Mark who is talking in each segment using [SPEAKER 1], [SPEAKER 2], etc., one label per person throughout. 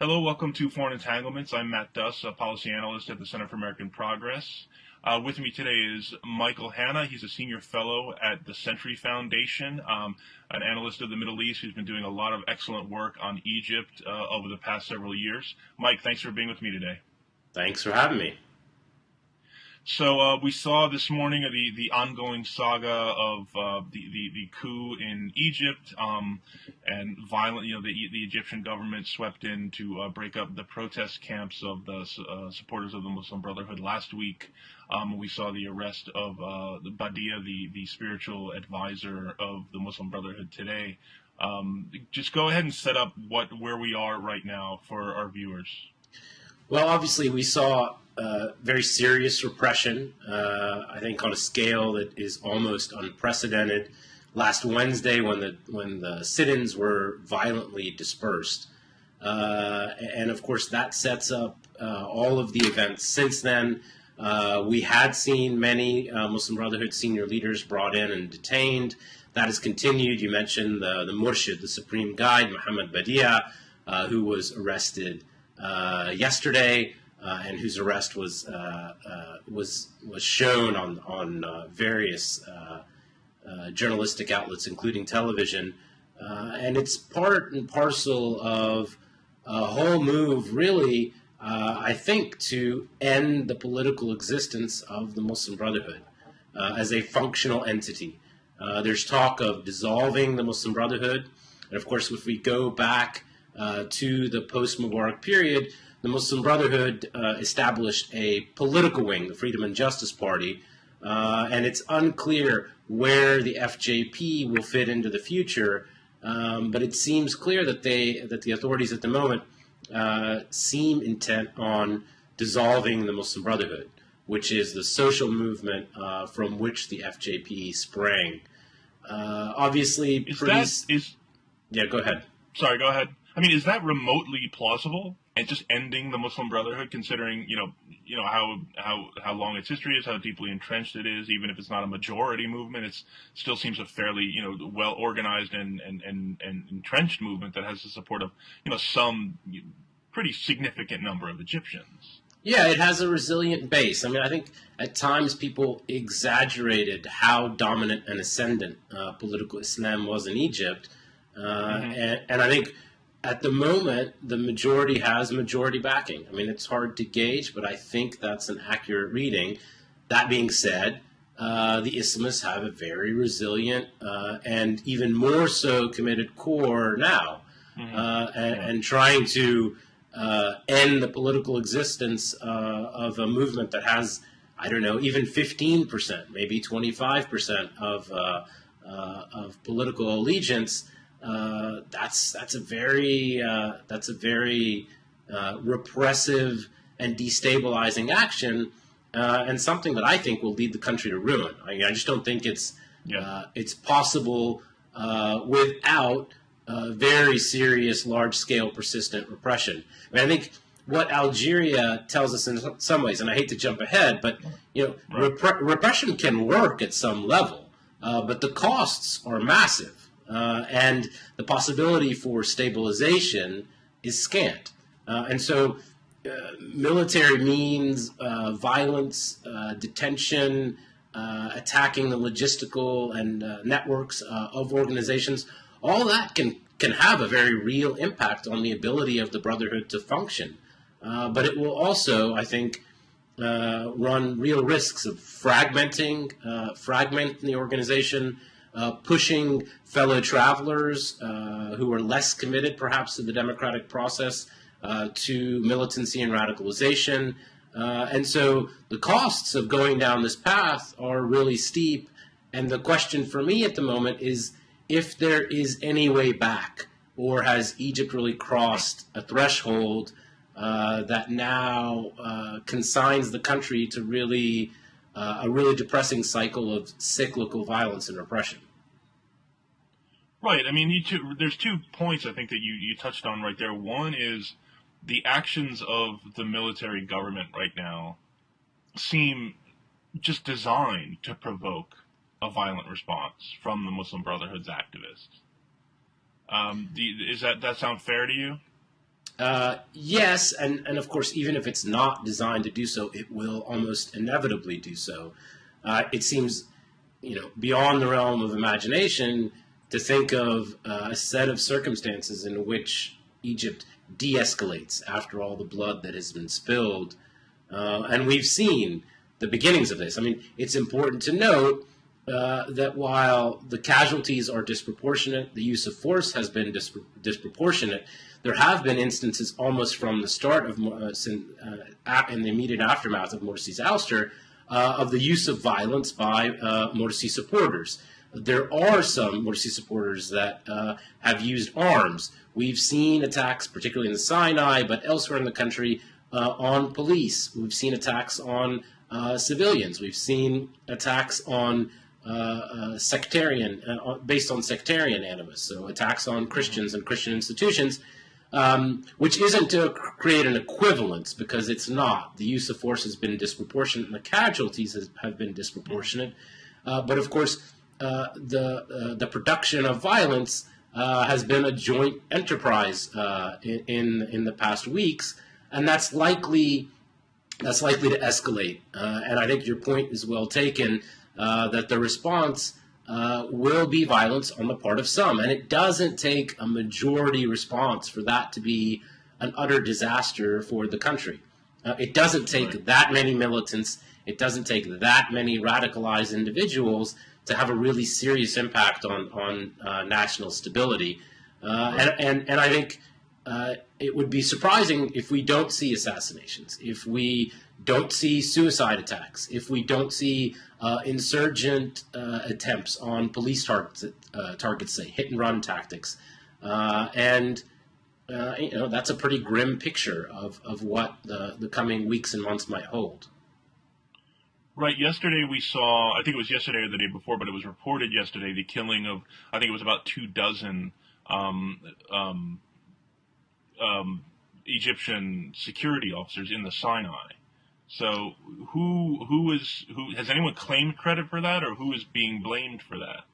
[SPEAKER 1] Hello, welcome to Foreign Entanglements. I'm Matt Duss, a policy analyst at the Center for American Progress. With me today is Michael Hanna. He's a senior fellow at the Century Foundation, an analyst of the Middle East who's been doing a lot of excellent work on Egypt over the past several years. Mike, thanks for being with me today.
[SPEAKER 2] Thanks for having me.
[SPEAKER 1] So we saw this morning the ongoing saga of the coup in Egypt, and violent. The Egyptian government swept in to break up the protest camps of the supporters of the Muslim Brotherhood last week. We saw the arrest of the Badia, the spiritual advisor of the Muslim Brotherhood today. Just go ahead and set up where we are right now for our viewers.
[SPEAKER 2] Well, obviously, we saw very serious repression, I think on a scale that is almost unprecedented. Last Wednesday, when the sit-ins were violently dispersed. And, of course, that sets up all of the events since then. We had seen many Muslim Brotherhood senior leaders brought in and detained. That has continued. You mentioned the Murshid, the supreme guide, Muhammad Badia, who was arrested yesterday, and whose arrest was shown on various journalistic outlets, including television, and it's part and parcel of a whole move, really, I think, to end the political existence of the Muslim Brotherhood as a functional entity. There's talk of dissolving the Muslim Brotherhood, and of course, if we go back to the post-Mubarak period, the Muslim Brotherhood established a political wing, the Freedom and Justice Party, and it's unclear where the FJP will fit into the future, but it seems clear that the authorities at the moment seem intent on dissolving the Muslim Brotherhood, which is the social movement from which the FJP sprang. Obviously, yeah, go ahead.
[SPEAKER 1] Sorry, go ahead. I mean, is that remotely plausible? And just ending the Muslim Brotherhood, considering how long its history is, how deeply entrenched it is, even if it's not a majority movement, it still seems a fairly well organized and entrenched movement that has the support of some pretty significant number of Egyptians.
[SPEAKER 2] Yeah, it has a resilient base. I mean, I think at times people exaggerated how dominant and ascendant political Islam was in Egypt, and I think at the moment, the majority has majority backing. I mean, it's hard to gauge, but I think that's an accurate reading. That being said, the Islamists have a very resilient and even more so committed core now, and trying to end the political existence of a movement that has, I don't know, even 15%, maybe 25% of political allegiance. That's a very repressive and destabilizing action, and something that I think will lead the country to ruin. I just don't think it's possible without very serious, large-scale, persistent repression. I think what Algeria tells us in some ways, and I hate to jump ahead, but repression can work at some level, but the costs are massive. And the possibility for stabilization is scant. And so military means, violence, detention, attacking the logistical and networks of organizations, all that can have a very real impact on the ability of the Brotherhood to function. But it will also, I think, run real risks of fragmenting the organization, pushing fellow travelers who are less committed, perhaps, to the democratic process to militancy and radicalization. And so the costs of going down this path are really steep. And the question for me at the moment is if there is any way back, or has Egypt really crossed a threshold that now consigns the country to really a really depressing cycle of cyclical violence and repression.
[SPEAKER 1] Right. I mean, there's 2 points I think that you touched on right there. One is the actions of the military government right now seem just designed to provoke a violent response from the Muslim Brotherhood's activists. Does that sound fair to you?
[SPEAKER 2] Yes, and of course, even if it's not designed to do so, it will almost inevitably do so. It seems, beyond the realm of imagination to think of a set of circumstances in which Egypt de-escalates after all the blood that has been spilled. And we've seen the beginnings of this. I mean, it's important to note that while the casualties are disproportionate, the use of force has been disproportionate, there have been instances almost from the start of, in the immediate aftermath of Morsi's ouster, of the use of violence by Morsi supporters. There are some Morsi supporters that have used arms. We've seen attacks, particularly in the Sinai, but elsewhere in the country, on police. We've seen attacks on civilians. We've seen attacks on based on sectarian animus, so attacks on Christians and Christian institutions, which isn't to create an equivalence, because it's not. The use of force has been disproportionate, and the casualties have been disproportionate. But of course, the production of violence has been a joint enterprise in the past weeks, and that's likely to escalate. And I think your point is well taken, that the response will be violence on the part of some. And it doesn't take a majority response for that to be an utter disaster for the country. It doesn't take that many militants. It doesn't take that many radicalized individuals to have a really serious impact on national stability. And I think it would be surprising if we don't see assassinations, if we don't see suicide attacks, if we don't see insurgent attempts on police targets, say hit-and-run tactics. That's a pretty grim picture of what the coming weeks and months might hold.
[SPEAKER 1] Right. Yesterday we saw, I think it was yesterday or the day before, but it was reported yesterday, the killing of, I think it was about 24 Egyptian security officers in the Sinai. So who has anyone claimed credit for that, or who is being blamed for that?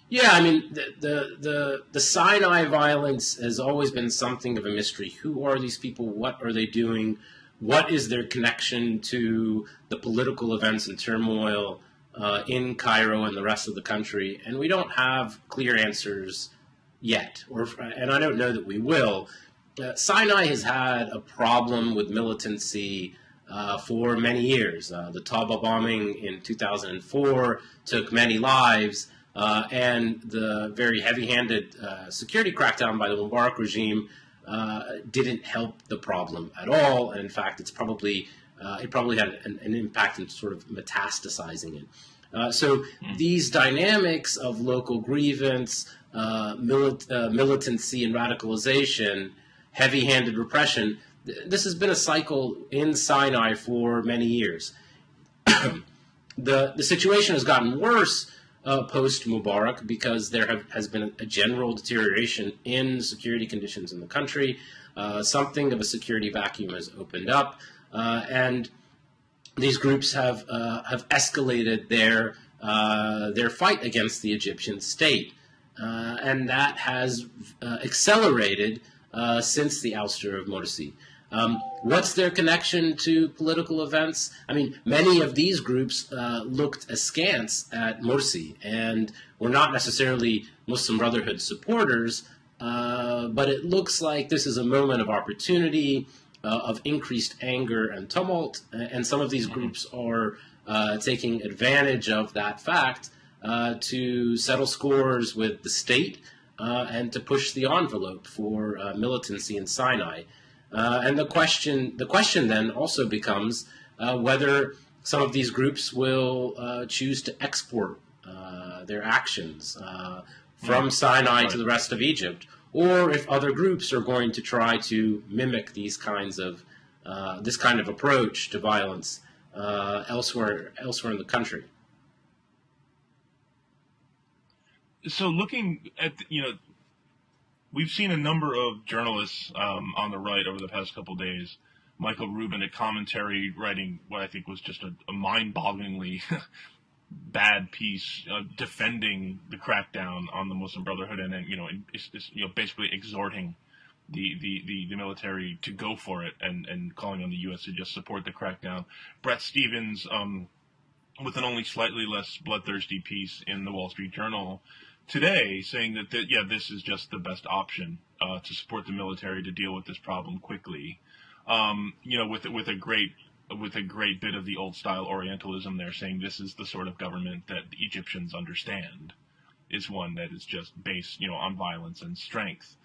[SPEAKER 2] Yeah, I mean, the Sinai violence has always been something of a mystery. Who are these people? What are they doing? What is their connection to the political events and turmoil in Cairo and the rest of the country? And we don't have clear answers yet, and I don't know that we will. Sinai has had a problem with militancy for many years. The Taba bombing in 2004 took many lives, and the very heavy-handed security crackdown by the Mubarak regime didn't help the problem at all, and in fact, it probably had an impact in sort of metastasizing it. So these dynamics of local grievance, militancy and radicalization, heavy-handed repression, this has been a cycle in Sinai for many years. The situation has gotten worse post-Mubarak because there has been a general deterioration in security conditions in the country. Something of a security vacuum has opened up, and these groups have escalated their fight against the Egyptian state, and that has accelerated since the ouster of Morsi. What's their connection to political events? I mean, many of these groups looked askance at Morsi and were not necessarily Muslim Brotherhood supporters, but it looks like this is a moment of opportunity, of increased anger and tumult, and some of these groups are taking advantage of that fact to settle scores with the state and to push the envelope for militancy in Sinai. And the question then also becomes whether some of these groups will choose to export their actions from Sinai to the rest of Egypt, or if other groups are going to try to mimic these kinds of this kind of approach to violence elsewhere in the country.
[SPEAKER 1] So looking at we've seen a number of journalists on the right over the past couple of days. Michael Rubin, a commentary, writing what I think was just a mind-bogglingly bad piece, defending the crackdown on the Muslim Brotherhood, and then basically exhorting the military to go for it, and calling on the U.S. to just support the crackdown. Bret Stephens, with an only slightly less bloodthirsty piece in the Wall Street Journal today, saying that this is just the best option to support the military to deal with this problem quickly. With a great bit of the old style Orientalism there, saying this is the sort of government that the Egyptians understand, is one that is just based, on violence and strength.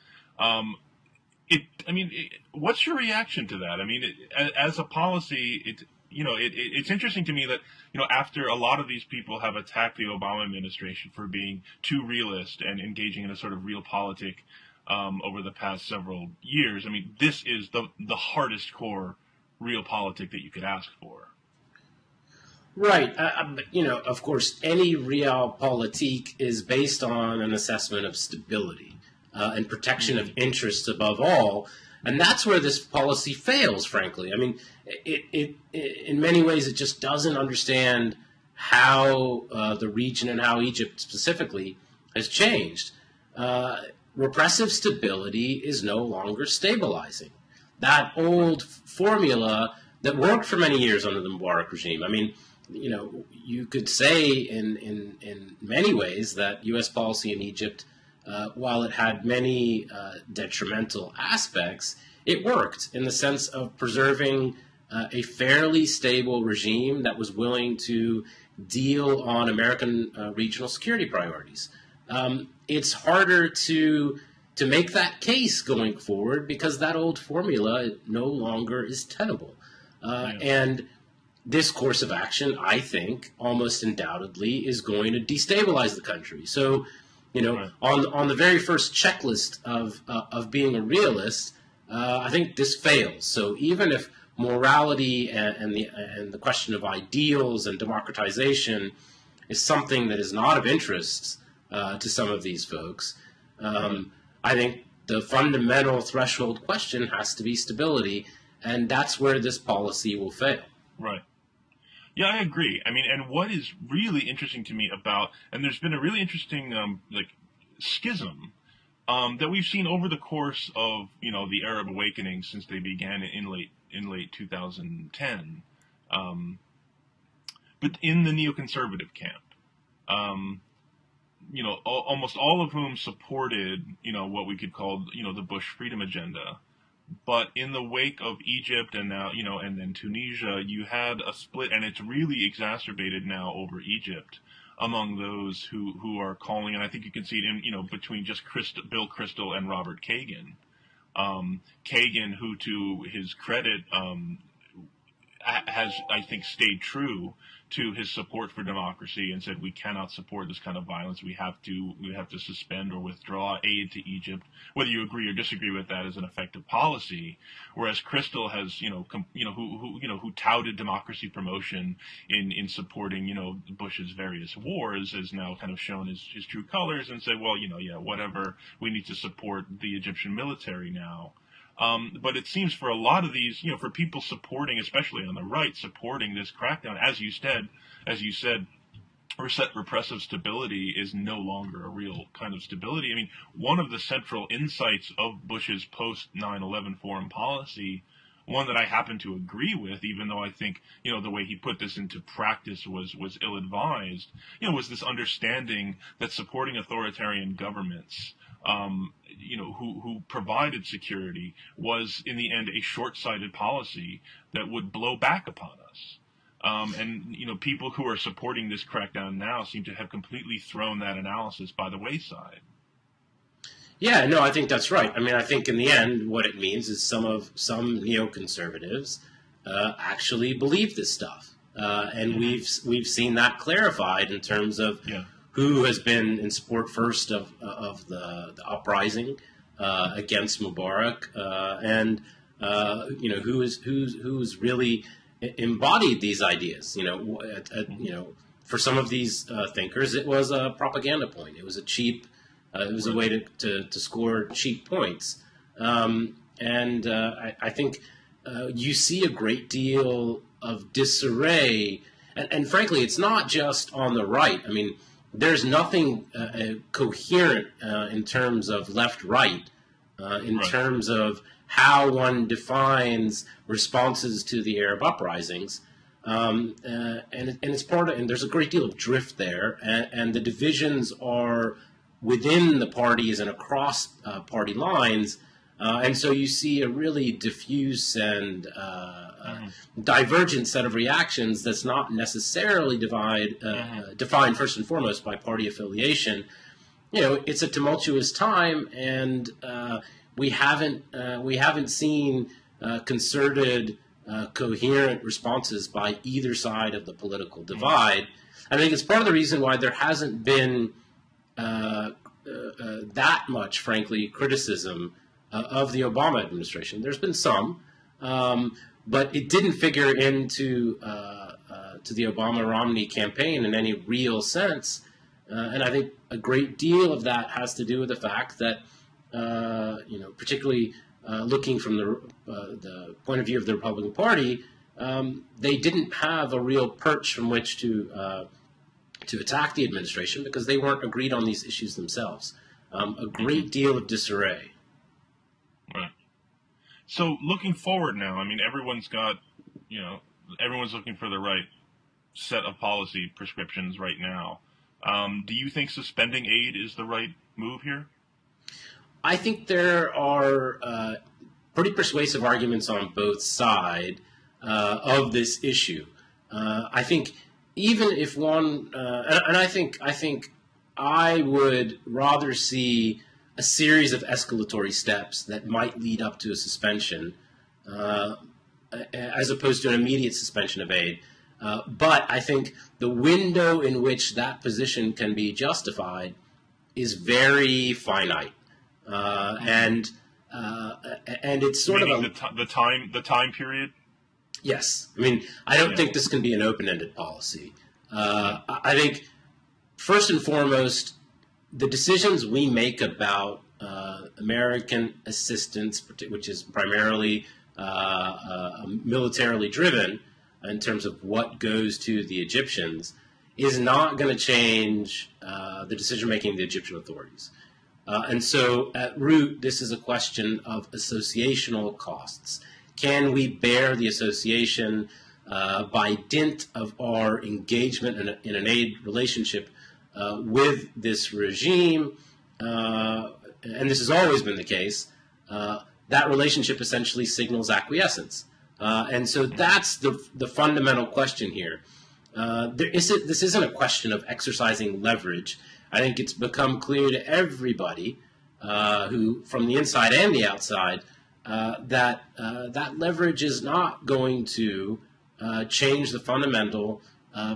[SPEAKER 1] What's your reaction to that? I mean, as a policy, it's interesting to me that, after a lot of these people have attacked the Obama administration for being too realist and engaging in a sort of realpolitik over the past several years, I mean, this is the hardest core realpolitik that you could ask for.
[SPEAKER 2] Right. Of course, any realpolitik is based on an assessment of stability and protection of interests above all. And that's where this policy fails, frankly. I mean, it in many ways, it just doesn't understand how the region and how Egypt specifically has changed. Repressive stability is no longer stabilizing. That old formula that worked for many years under the Mubarak regime. I mean, you could say in many ways that U.S. policy in Egypt, while it had many detrimental aspects, it worked in the sense of preserving a fairly stable regime that was willing to deal on American regional security priorities. It's harder to make that case going forward because that old formula no longer is tenable. And this course of action, I think, almost undoubtedly is going to destabilize the country. So, on the very first checklist of being a realist, I think this fails. So even if morality and the question of ideals and democratization is something that is not of interest to some of these folks, I think the fundamental threshold question has to be stability, and that's where this policy will fail.
[SPEAKER 1] Right. Yeah, I agree. I mean, and what is really interesting to me about, and there's been a really interesting schism that we've seen over the course of the Arab awakening since they began in late 2010, but in the neoconservative camp, almost all of whom supported what we could call the Bush freedom agenda. But in the wake of Egypt and now, and then Tunisia, you had a split, and it's really exacerbated now over Egypt among those who are calling, and I think you can see it in, between just Bill Kristol and Robert Kagan. Kagan, who to his credit, has, I think, stayed true to his support for democracy and said we cannot support this kind of violence. We have to suspend or withdraw aid to Egypt, whether you agree or disagree with that as an effective policy. Whereas Kristol has, who touted democracy promotion in supporting, Bush's various wars, has now kind of shown his true colors and said, well, whatever, we need to support the Egyptian military now. But it seems for a lot of these, for people supporting, especially on the right, supporting this crackdown, as you said, repressive stability is no longer a real kind of stability. I mean, one of the central insights of Bush's post 9/11 foreign policy, one that I happen to agree with, even though I think, the way he put this into practice was ill-advised, was this understanding that supporting authoritarian governments, who provided security, was in the end a short-sighted policy that would blow back upon us. And people who are supporting this crackdown now seem to have completely thrown that analysis by the wayside.
[SPEAKER 2] Yeah, no, I think that's right. I mean, I think in the end, what it means is some neoconservatives actually believe this stuff, and we've seen that clarified in terms of who has been in support first of the uprising against Mubarak, and who's really embodied these ideas. For some of these thinkers, it was a propaganda point. It was a cheap. It was a way to score cheap points, and I think you see a great deal of disarray, and frankly, it's not just on the right. I mean, there's nothing coherent in terms of left-right in
[SPEAKER 1] Right.
[SPEAKER 2] terms of how one defines responses to the Arab uprisings. And it's part of, and there's a great deal of drift there, and the divisions are within the parties and across party lines, and so you see a really diffuse and divergent set of reactions that's not necessarily defined first and foremost by party affiliation. It's a tumultuous time, and we haven't seen concerted, coherent responses by either side of the political divide. I think it's part of the reason why there hasn't been that much, frankly, criticism of the Obama administration. There's been some, but it didn't figure into to the Obama-Romney campaign in any real sense. And I think a great deal of that has to do with the fact that, particularly looking from the point of view of the Republican Party, they didn't have a real perch from which to attack the administration because they weren't agreed on these issues themselves. A great deal of disarray.
[SPEAKER 1] Right. So looking forward now, I mean, everyone's looking for the right set of policy prescriptions right now. Do you think suspending aid is the right move here?
[SPEAKER 2] I think there are pretty persuasive arguments on both sides of this issue. I think even if one, and I think I would rather see a series of escalatory steps that might lead up to a suspension, as opposed to an immediate suspension of aid. But I think the window in which that position can be justified is very finite, and it's sort of
[SPEAKER 1] the time period.
[SPEAKER 2] Yes, I mean I don't think this can be an open-ended policy. I think first and foremost, the decisions we make about American assistance, which is primarily militarily driven in terms of what goes to the Egyptians, is not going to change the decision-making of the Egyptian authorities. And so at root, this is a question of associational costs. Can we bear the association by dint of our engagement in an aid relationship with this regime? And this has always been the case. That relationship essentially signals acquiescence. And so that's the fundamental question here. This isn't a question of exercising leverage. I think it's become clear to everybody who, from the inside and the outside, that leverage is not going to change the fundamental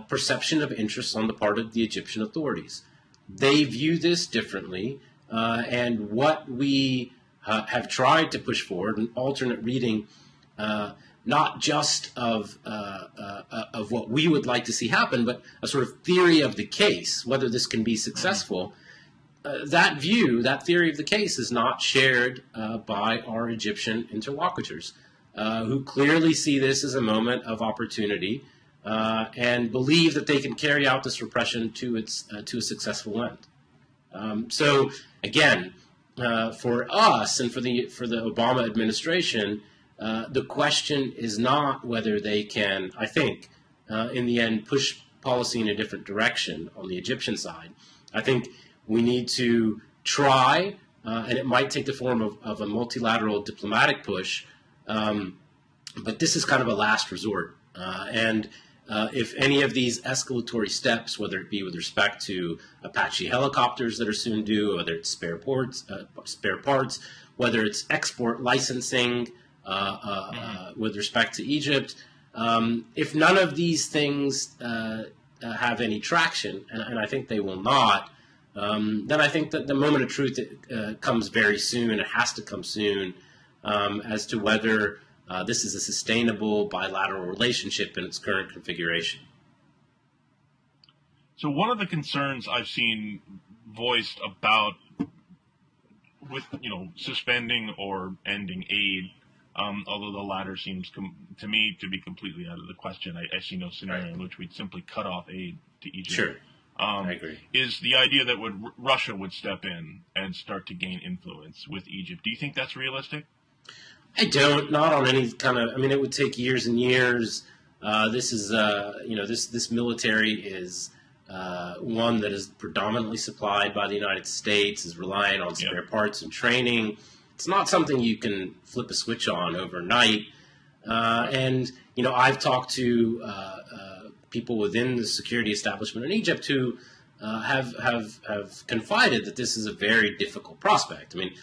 [SPEAKER 2] perception of interest on the part of the Egyptian authorities. They view this differently, and what we have tried to push forward, an alternate reading, not just of what we would like to see happen, but a sort of theory of the case, whether this can be successful. That theory of the case is not shared by our Egyptian interlocutors, who clearly see this as a moment of opportunity and believe that they can carry out this repression to a successful end. So again, for us and for the Obama administration, the question is not whether they can, I think, in the end, push policy in a different direction on the Egyptian side. I think we need to try, and it might take the form of a multilateral diplomatic push, but this is kind of a last resort. And if any of these escalatory steps, whether it be with respect to Apache helicopters that are soon due, whether it's spare parts, whether it's export licensing with respect to Egypt, if none of these things have any traction, and I think they will not, then I think that the moment of truth comes very soon. It has to come soon as to whether this is a sustainable bilateral relationship in its current configuration.
[SPEAKER 1] So one of the concerns I've seen voiced about with suspending or ending aid, although the latter seems to me to be completely out of the question. I see no scenario in which we'd simply cut off aid to Egypt.
[SPEAKER 2] Sure. I agree.
[SPEAKER 1] is the idea that Russia would step in and start to gain influence with Egypt. Do you think that's realistic?
[SPEAKER 2] I don't. Not on any kind of. I mean, it would take years and years. This is, this military is one that is predominantly supplied by the United States, is reliant on spare parts and training. It's not something you can flip a switch on overnight. And I've talked to people within the security establishment in Egypt who have confided that this is a very difficult prospect. I mean,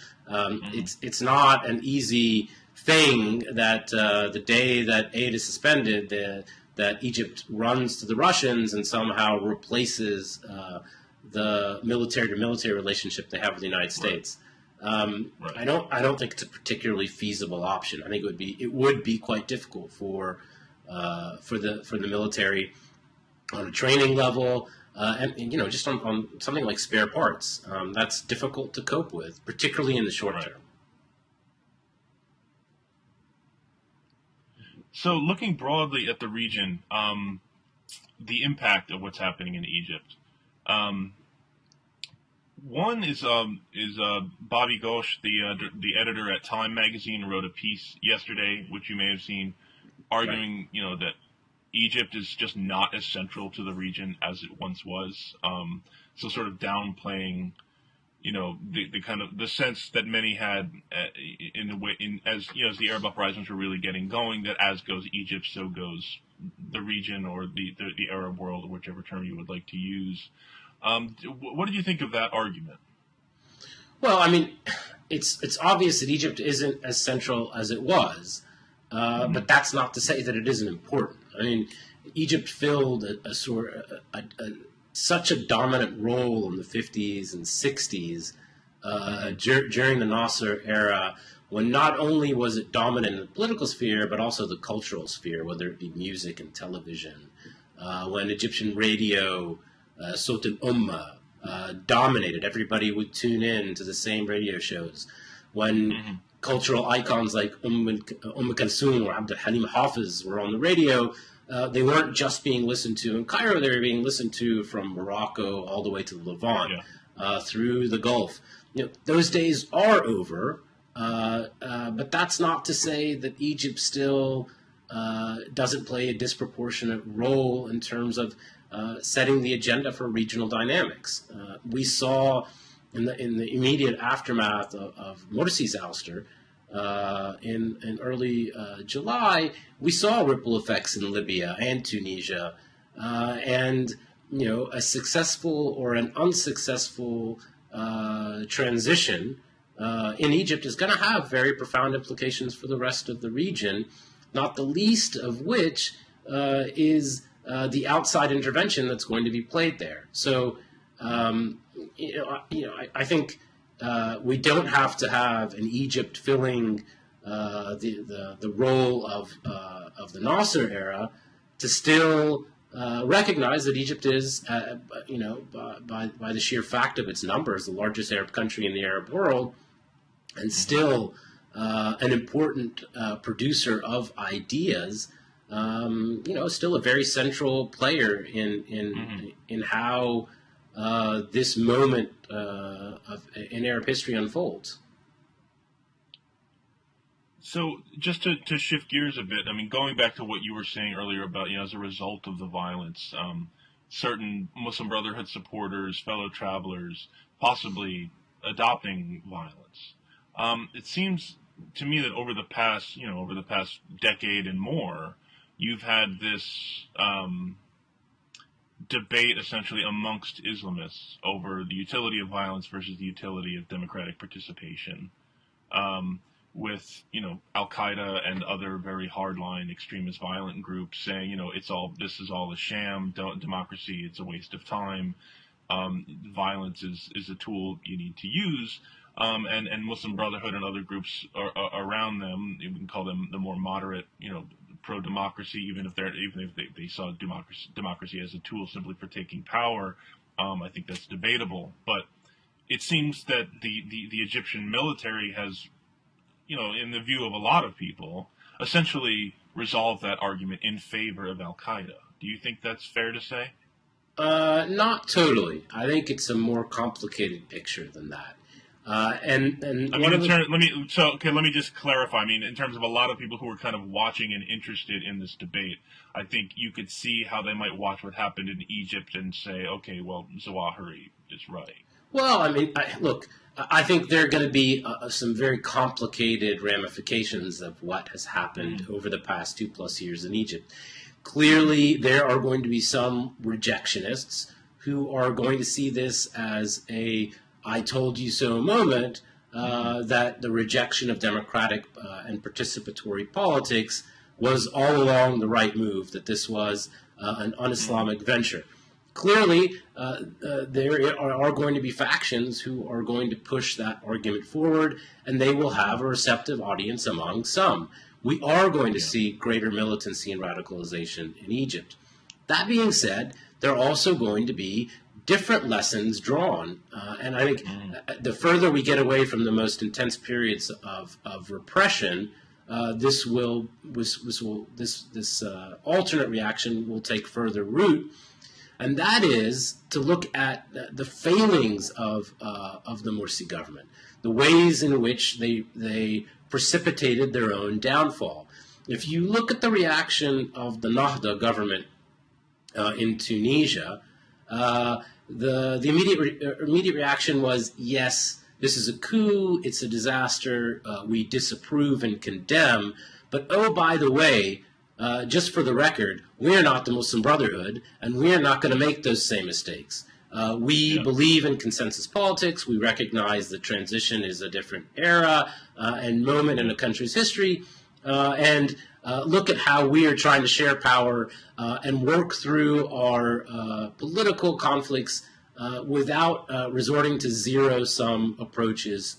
[SPEAKER 2] it's not an easy thing that the day that aid is suspended, that Egypt runs to the Russians and somehow replaces the military-to-military relationship they have with the United States. I don't think it's a particularly feasible option. I think it would be quite difficult for the military on a training level, and just on something like spare parts. That's difficult to cope with, particularly in the short term.
[SPEAKER 1] So, looking broadly at the region, the impact of what's happening in Egypt. One is Bobby Ghosh, the editor at Time magazine, wrote a piece yesterday, which you may have seen, arguing that Egypt is just not as central to the region as it once was. So sort of downplaying, the kind of the sense that many had as the Arab uprisings were really getting going, that as goes Egypt, so goes the region, or the Arab world, or whichever term you would like to use. What did you think of that argument?
[SPEAKER 2] Well, I mean, it's obvious that Egypt isn't as central as it was, but that's not to say that it isn't important. I mean, Egypt filled such a dominant role in the 50s and 60s during the Nasser era, when not only was it dominant in the political sphere, but also the cultural sphere, whether it be music and television. When Egyptian radio, Sot al-Ummah, dominated. Everybody would tune in to the same radio shows. When cultural icons like Kulthum or Abd al-Halim Hafiz were on the radio, they weren't just being listened to in Cairo, they were being listened to from Morocco all the way to the Levant, through the Gulf. Those days are over, but that's not to say that Egypt still doesn't play a disproportionate role in terms of setting the agenda for regional dynamics. We saw in the immediate aftermath of Morsi's ouster in early July, we saw ripple effects in Libya and Tunisia, and a successful or an unsuccessful transition in Egypt is going to have very profound implications for the rest of the region, not the least of which is the outside intervention that's going to be played there. So, I think we don't have to have an Egypt filling the role of the Nasser era to still recognize that Egypt is, by the sheer fact of its numbers, the largest Arab country in the Arab world, and still an important producer of ideas. Still a very central player in how this moment in Arab history unfolds.
[SPEAKER 1] So just to shift gears a bit, I mean, going back to what you were saying earlier about, as a result of the violence, certain Muslim Brotherhood supporters, fellow travelers, possibly adopting violence. It seems to me that over the past decade and more, you've had this debate essentially amongst Islamists over the utility of violence versus the utility of democratic participation, with al-Qaeda and other very hardline extremist violent groups saying this is all a sham, democracy, it's a waste of time, violence is a tool you need to use, and Muslim Brotherhood and other groups around them, you can call them the more moderate, pro-democracy, even if they saw democracy as a tool simply for taking power. I think that's debatable, but it seems that the Egyptian military has, in the view of a lot of people, essentially resolved that argument in favor of al-Qaeda. Do you think that's fair to say?
[SPEAKER 2] Not totally. I think it's a more complicated picture than that. And
[SPEAKER 1] I mean, let me just clarify. I mean, in terms of a lot of people who are kind of watching and interested in this debate, I think you could see how they might watch what happened in Egypt and say, okay, well, Zawahiri is right.
[SPEAKER 2] Well, I mean, look, I think there are going to be some very complicated ramifications of what has happened over the past 2+ years in Egypt. Clearly, there are going to be some rejectionists who are going to see this as a I told you so moment, that the rejection of democratic and participatory politics was all along the right move, that this was an un-Islamic venture. Clearly, there are going to be factions who are going to push that argument forward, and they will have a receptive audience among some. We are going to see greater militancy and radicalization in Egypt. That being said, there are also going to be different lessons drawn, and I think the further we get away from the most intense periods of repression, this alternate reaction will take further root, and that is to look at the failings of the Morsi government, the ways in which they precipitated their own downfall. If you look at the reaction of the Nahda government in Tunisia, the immediate reaction was, yes, this is a coup, it's a disaster, we disapprove and condemn, but oh, by the way, just for the record, we're not the Muslim Brotherhood, and we're not going to make those same mistakes. We believe in consensus politics, we recognize that transition is a different era and moment in a country's history, and look at how we are trying to share power and work through our political conflicts without resorting to zero-sum approaches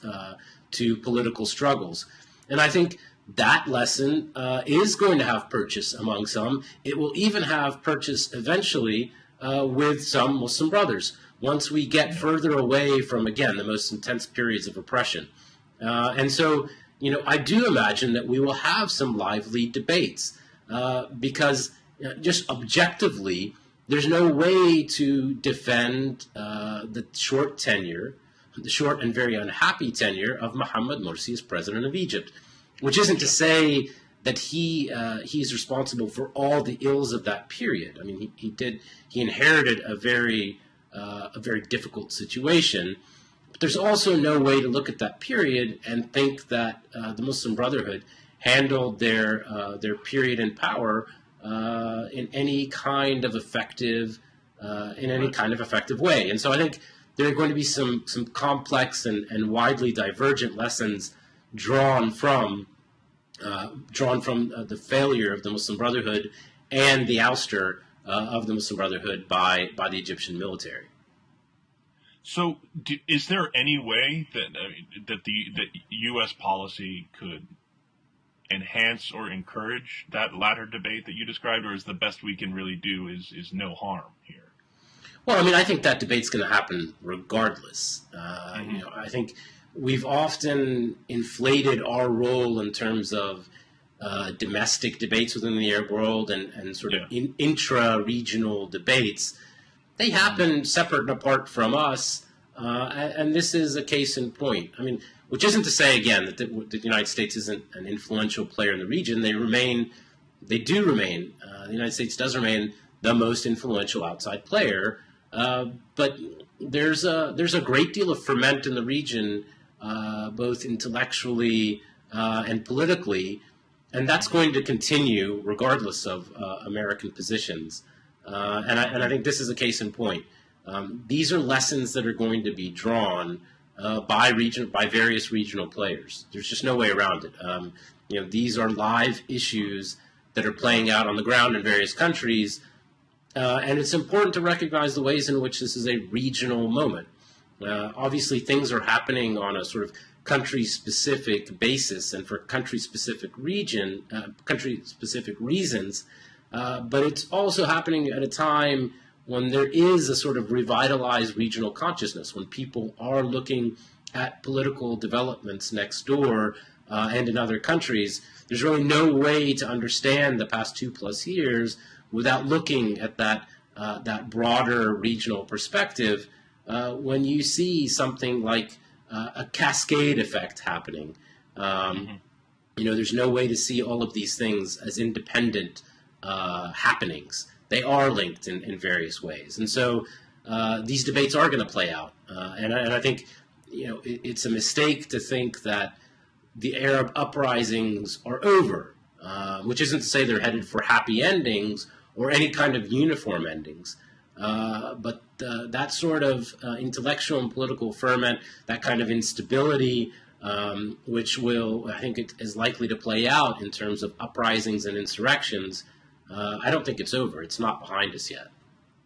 [SPEAKER 2] to political struggles. And I think that lesson is going to have purchase among some. It will even have purchase eventually with some Muslim brothers once we get further away from, again, the most intense periods of oppression. And so, I do imagine that we will have some lively debates because just objectively, there's no way to defend the short and very unhappy tenure of Mohamed Morsi as president of Egypt, which isn't to say that he's responsible for all the ills of that period. I mean, he inherited a very difficult situation. There's also no way to look at that period and think that the Muslim Brotherhood handled their period in power in any kind of effective way. And so I think there are going to be some complex and widely divergent lessons drawn from the failure of the Muslim Brotherhood and the ouster of the Muslim Brotherhood by the Egyptian military.
[SPEAKER 1] So, is there any way that U.S. policy could enhance or encourage that latter debate that you described, or is the best we can really do is no harm here?
[SPEAKER 2] Well, I mean, I think that debate's going to happen regardless. I think we've often inflated our role in terms of domestic debates within the Arab world and sort of intra-regional debates. They happen separate and apart from us, and this is a case in point. I mean, which isn't to say, again, that the United States isn't an influential player in the region. The United States does remain the most influential outside player, but there's a great deal of ferment in the region, both intellectually and politically, and that's going to continue regardless of American positions. And I think this is a case in point. These are lessons that are going to be drawn by various regional players. There's just no way around it. These are live issues that are playing out on the ground in various countries, and it's important to recognize the ways in which this is a regional moment. Obviously, things are happening on a sort of country-specific basis and for country-specific reasons. But it's also happening at a time when there is a sort of revitalized regional consciousness, when people are looking at political developments next door and in other countries. There's really no way to understand the past 2+ years without looking at that that broader regional perspective when you see something like a cascade effect happening. There's no way to see all of these things as independent happenings. They are linked in various ways. And so these debates are going to play out. And I think it's a mistake to think that the Arab uprisings are over, which isn't to say they're headed for happy endings or any kind of uniform endings. But that sort of intellectual and political ferment, that kind of instability, which I think it is likely to play out in terms of uprisings and insurrections, I don't think it's over. It's not behind us yet.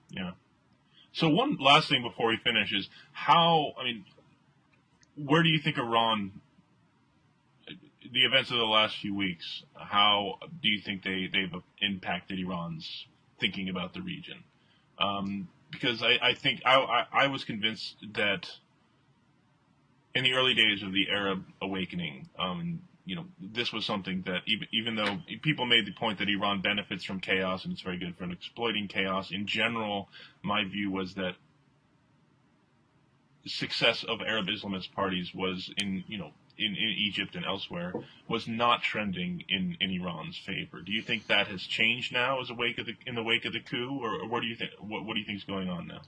[SPEAKER 1] Yeah. So one last thing before we finish is where do you think Iran, the events of the last few weeks, how do you think they've impacted Iran's thinking about the region? Because I think I was convinced that in the early days of the Arab awakening, this was something that even though people made the point that Iran benefits from chaos and it's very good for exploiting chaos, in general, my view was that the success of Arab Islamist parties was in Egypt and elsewhere was not trending in Iran's favor. Do you think that has changed now in the wake of the coup, or what do you think? What do you think is going on now?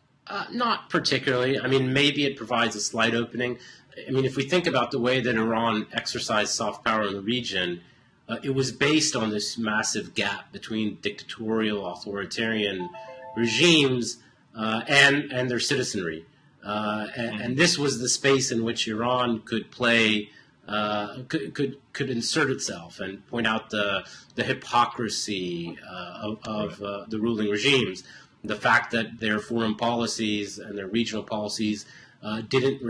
[SPEAKER 2] Not particularly. Maybe it provides a slight opening. If we think about the way that Iran exercised soft power in the region, it was based on this massive gap between dictatorial, authoritarian regimes and their citizenry. And this was the space in which Iran could play, could insert itself and point out the hypocrisy of the ruling regimes, the fact that their foreign policies and their regional policies didn't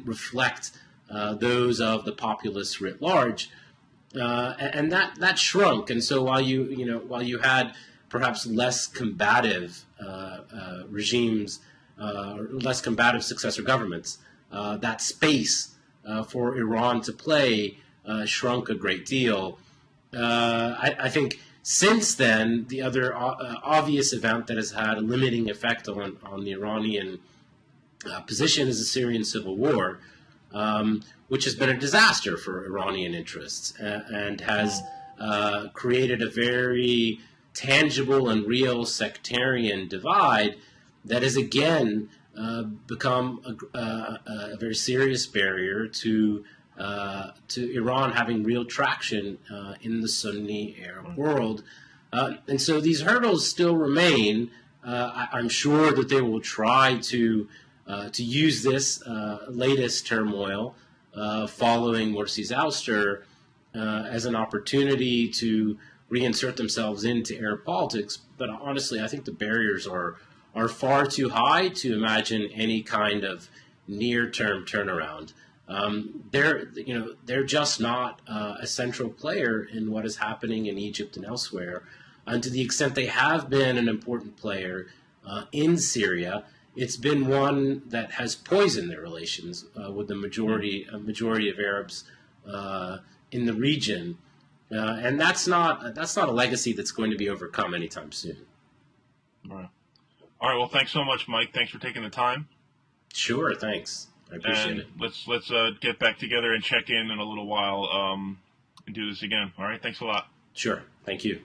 [SPEAKER 2] reflect those of the populace writ large, and that shrunk. And so while you had perhaps less combative regimes, less combative successor governments, that space for Iran to play shrunk a great deal. I think since then, the other obvious event that has had a limiting effect on the Iranian position is the Syrian civil war, which has been a disaster for Iranian interests and has created a very tangible and real sectarian divide that has again become a very serious barrier to Iran having real traction in the Sunni Arab world. And so these hurdles still remain. I'm sure that they will try to use this latest turmoil following Morsi's ouster as an opportunity to reinsert themselves into Arab politics. But honestly, I think the barriers are far too high to imagine any kind of near-term turnaround. They're just not a central player in what is happening in Egypt and elsewhere. And to the extent they have been an important player in Syria, it's been one that has poisoned their relations with the majority of Arabs in the region, and that's not a legacy that's going to be overcome anytime soon.
[SPEAKER 1] All right. Well, thanks so much, Mike. Thanks for taking the time.
[SPEAKER 2] Sure. Thanks. I appreciate it.
[SPEAKER 1] Let's get back together and check in a little while and do this again. All right. Thanks a lot.
[SPEAKER 2] Sure. Thank you.